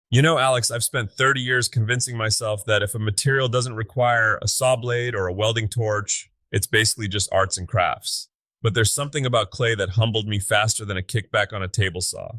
You know, Alex, I've spent 30 years convincing myself that if a material doesn't require a saw blade or a welding torch, it's basically just arts and crafts. But there's something about clay that humbled me faster than a kickback on a table saw.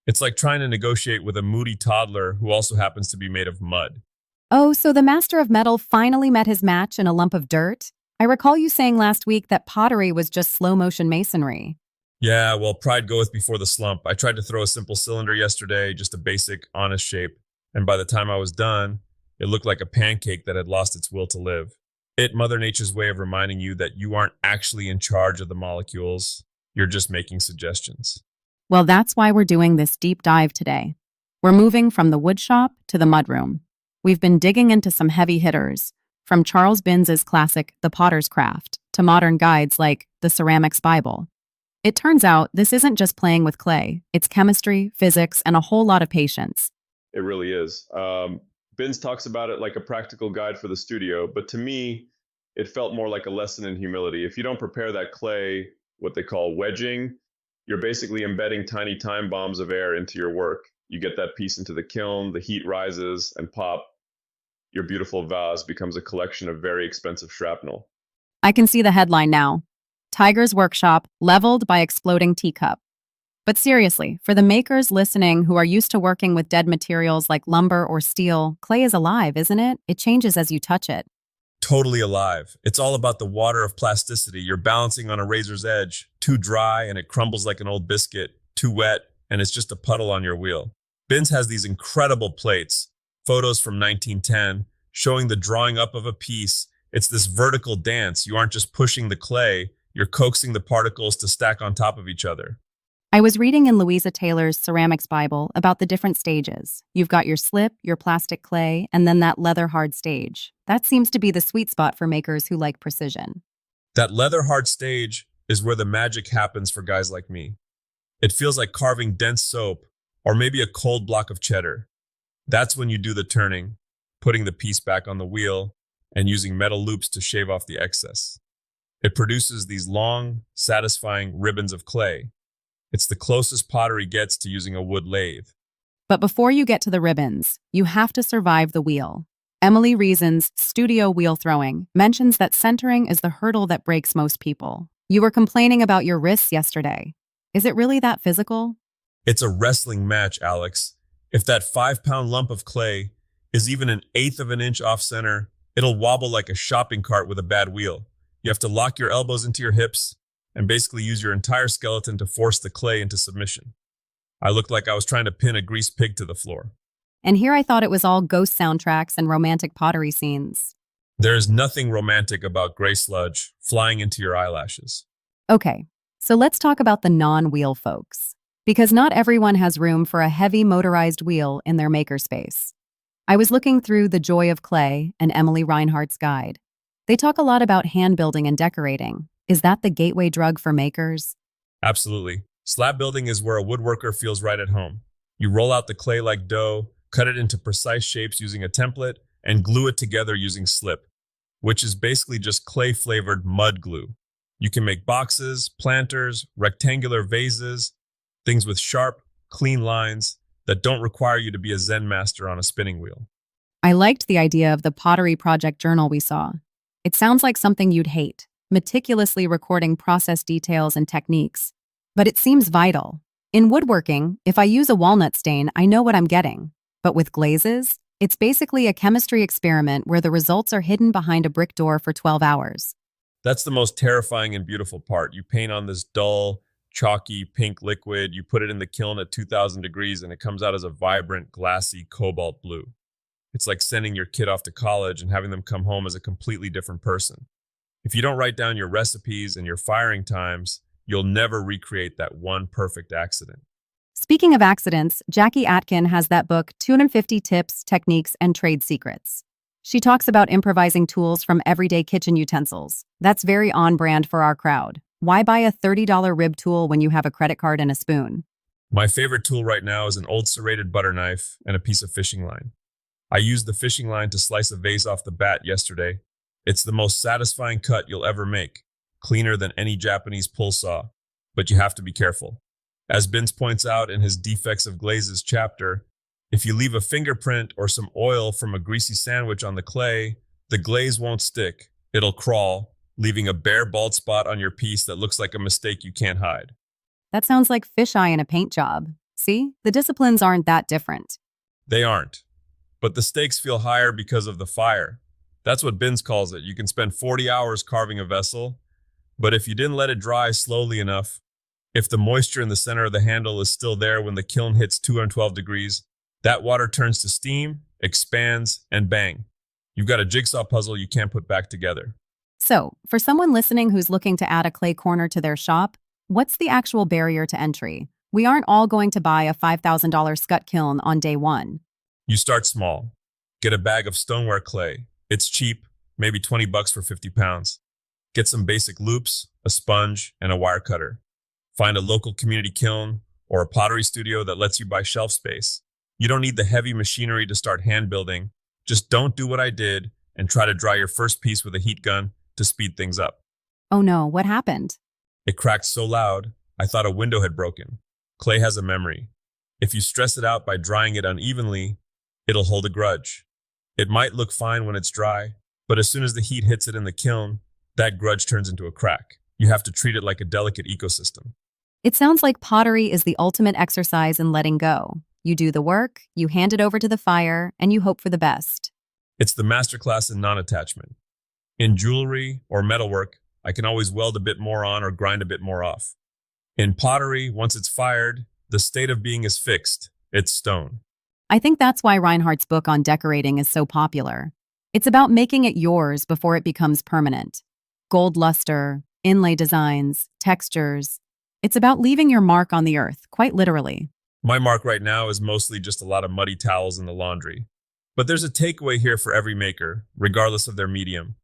It's like trying to negotiate with a moody toddler who also happens to be made of mud. Oh, so the master of metal finally met his match in a lump of dirt? I recall you saying last week that pottery was just slow motion masonry. Yeah, well, pride goeth before the slump. I tried to throw a simple cylinder yesterday, just a basic, honest shape, and by the time I was done, it looked like a pancake that had lost its will to live. Mother Nature's way of reminding you that you aren't actually in charge of the molecules, you're just making suggestions. Well, that's why we're doing this deep dive today. We're moving from the wood shop to the mudroom. We've been digging into some heavy hitters, from Charles Binns's classic The Potter's Craft to modern guides like The Ceramics Bible. It turns out this isn't just playing with clay, it's chemistry, physics, and a whole lot of patience. It really is. Binns talks about it like a practical guide for the studio, but to me, it felt more like a lesson in humility. If you don't prepare that clay, what they call wedging, you're basically embedding tiny time bombs of air into your work. You get that piece into the kiln, the heat rises, and pop, your beautiful vase becomes a collection of very expensive shrapnel. I can see the headline now. Tiger's Workshop leveled by exploding teacup. But seriously, for the makers listening who are used to working with dead materials like lumber or steel, clay is alive, isn't it? It changes as you touch it. Totally alive. It's all about the water of plasticity. You're balancing on a razor's edge. Too dry and it crumbles like an old biscuit. Too wet and it's just a puddle on your wheel. Binns has these incredible plates, photos from 1910, showing the drawing up of a piece. It's this vertical dance. You aren't just pushing the clay, you're coaxing the particles to stack on top of each other. I was reading in Louisa Taylor's Ceramics Bible about the different stages. You've got your slip, your plastic clay, and then that leather hard stage. That seems to be the sweet spot for makers who like precision. That leather hard stage is where the magic happens for guys like me. It feels like carving dense soap or maybe a cold block of cheddar. That's when you do the turning, putting the piece back on the wheel and using metal loops to shave off the excess. It produces these long, satisfying ribbons of clay. It's the closest pottery gets to using a wood lathe. But before you get to the ribbons, you have to survive the wheel. Emily Reason's Studio Wheel Throwing mentions that centering is the hurdle that breaks most people. You were complaining about your wrists yesterday. Is it really that physical? It's a wrestling match, Alex. If that 5-pound lump of clay is even an eighth of an inch off center, it'll wobble like a shopping cart with a bad wheel. You have to lock your elbows into your hips and basically use your entire skeleton to force the clay into submission. I looked like I was trying to pin a greased pig to the floor. And here I thought it was all ghost soundtracks and romantic pottery scenes. There is nothing romantic about gray sludge flying into your eyelashes. Okay, so let's talk about the non-wheel folks. Because not everyone has room for a heavy motorized wheel in their makerspace. I was looking through The Joy of Clay and Emily Reinhardt's guide. They talk a lot about hand building and decorating. Is that the gateway drug for makers? Absolutely. Slab building is where a woodworker feels right at home. You roll out the clay like dough, cut it into precise shapes using a template, and glue it together using slip, which is basically just clay-flavored mud glue. You can make boxes, planters, rectangular vases, things with sharp, clean lines that don't require you to be a Zen master on a spinning wheel. I liked the idea of the pottery project journal we saw. It sounds like something you'd hate, meticulously recording process details and techniques. But it seems vital. In woodworking, if I use a walnut stain, I know what I'm getting. But with glazes, it's basically a chemistry experiment where the results are hidden behind a brick door for 12 hours. That's the most terrifying and beautiful part. You paint on this dull, chalky pink liquid, you put it in the kiln at 2000 degrees, and it comes out as a vibrant, glassy cobalt blue. It's like sending your kid off to college and having them come home as a completely different person. If you don't write down your recipes and your firing times, you'll never recreate that one perfect accident. Speaking of accidents, Jackie Atkin has that book, 250 Tips, Techniques, and Trade Secrets. She talks about improvising tools from everyday kitchen utensils. That's very on-brand for our crowd. Why buy a $30 rib tool when you have a credit card and a spoon? My favorite tool right now is an old serrated butter knife and a piece of fishing line. I used the fishing line to slice a vase off the bat yesterday. It's the most satisfying cut you'll ever make, cleaner than any Japanese pull saw, but you have to be careful. As Binns points out in his Defects of Glazes chapter, If you leave a fingerprint or some oil from a greasy sandwich on the clay, the glaze won't stick. It'll crawl, leaving a bare bald spot on your piece that looks like a mistake you can't hide. That sounds like fisheye in a paint job. See, the disciplines aren't that different. They aren't. But the stakes feel higher because of the fire. That's what Binns calls it. You can spend 40 hours carving a vessel, but if you didn't let it dry slowly enough, if the moisture in the center of the handle is still there when the kiln hits 212 degrees, that water turns to steam, expands, and bang. You've got a jigsaw puzzle you can't put back together. So, for someone listening who's looking to add a clay corner to their shop, what's the actual barrier to entry? We aren't all going to buy a $5,000 scut kiln on day one. You start small. Get a bag of stoneware clay. It's cheap, maybe 20 bucks for 50 pounds. Get some basic loops, a sponge, and a wire cutter. Find a local community kiln or a pottery studio that lets you buy shelf space. You don't need the heavy machinery to start hand building. Just don't do what I did and try to dry your first piece with a heat gun to speed things up. Oh no, what happened? It cracked so loud, I thought a window had broken. Clay has a memory. If you stress it out by drying it unevenly, it'll hold a grudge. It might look fine when it's dry, but as soon as the heat hits it in the kiln, that grudge turns into a crack. You have to treat it like a delicate ecosystem. It sounds like pottery is the ultimate exercise in letting go. You do the work, you hand it over to the fire, and you hope for the best. It's the masterclass in non-attachment. In jewelry or metalwork, I can always weld a bit more on or grind a bit more off. In pottery, once it's fired, the state of being is fixed. It's stone. I think that's why Reinhardt's book on decorating is so popular. It's about making it yours before it becomes permanent. Gold luster, inlay designs, textures. It's about leaving your mark on the earth, quite literally. My mark right now is mostly just a lot of muddy towels in the laundry. But there's a takeaway here for every maker, regardless of their medium.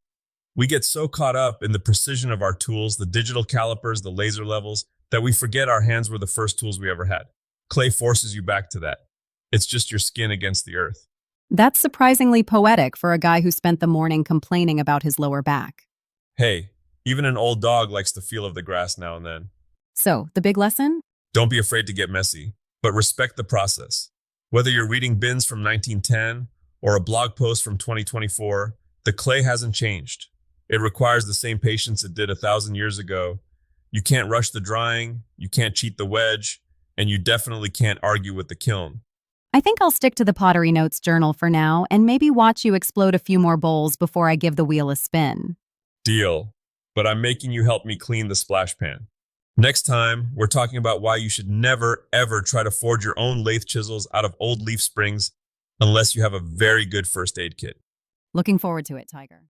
We get so caught up in the precision of our tools, the digital calipers, the laser levels, that we forget our hands were the first tools we ever had. Clay forces you back to that. It's just your skin against the earth. That's surprisingly poetic for a guy who spent the morning complaining about his lower back. Hey, even an old dog likes the feel of the grass now and then. So, the big lesson? Don't be afraid to get messy, but respect the process. Whether you're reading Binns from 1910 or a blog post from 2024, the clay hasn't changed. It requires the same patience it did 1,000 years ago. You can't rush the drying, you can't cheat the wedge, and you definitely can't argue with the kiln. I think I'll stick to the Pottery Notes journal for now and maybe watch you explode a few more bowls before I give the wheel a spin. Deal. But I'm making you help me clean the splash pan. Next time, we're talking about why you should never, ever try to forge your own lathe chisels out of old leaf springs unless you have a very good first aid kit. Looking forward to it, Tiger.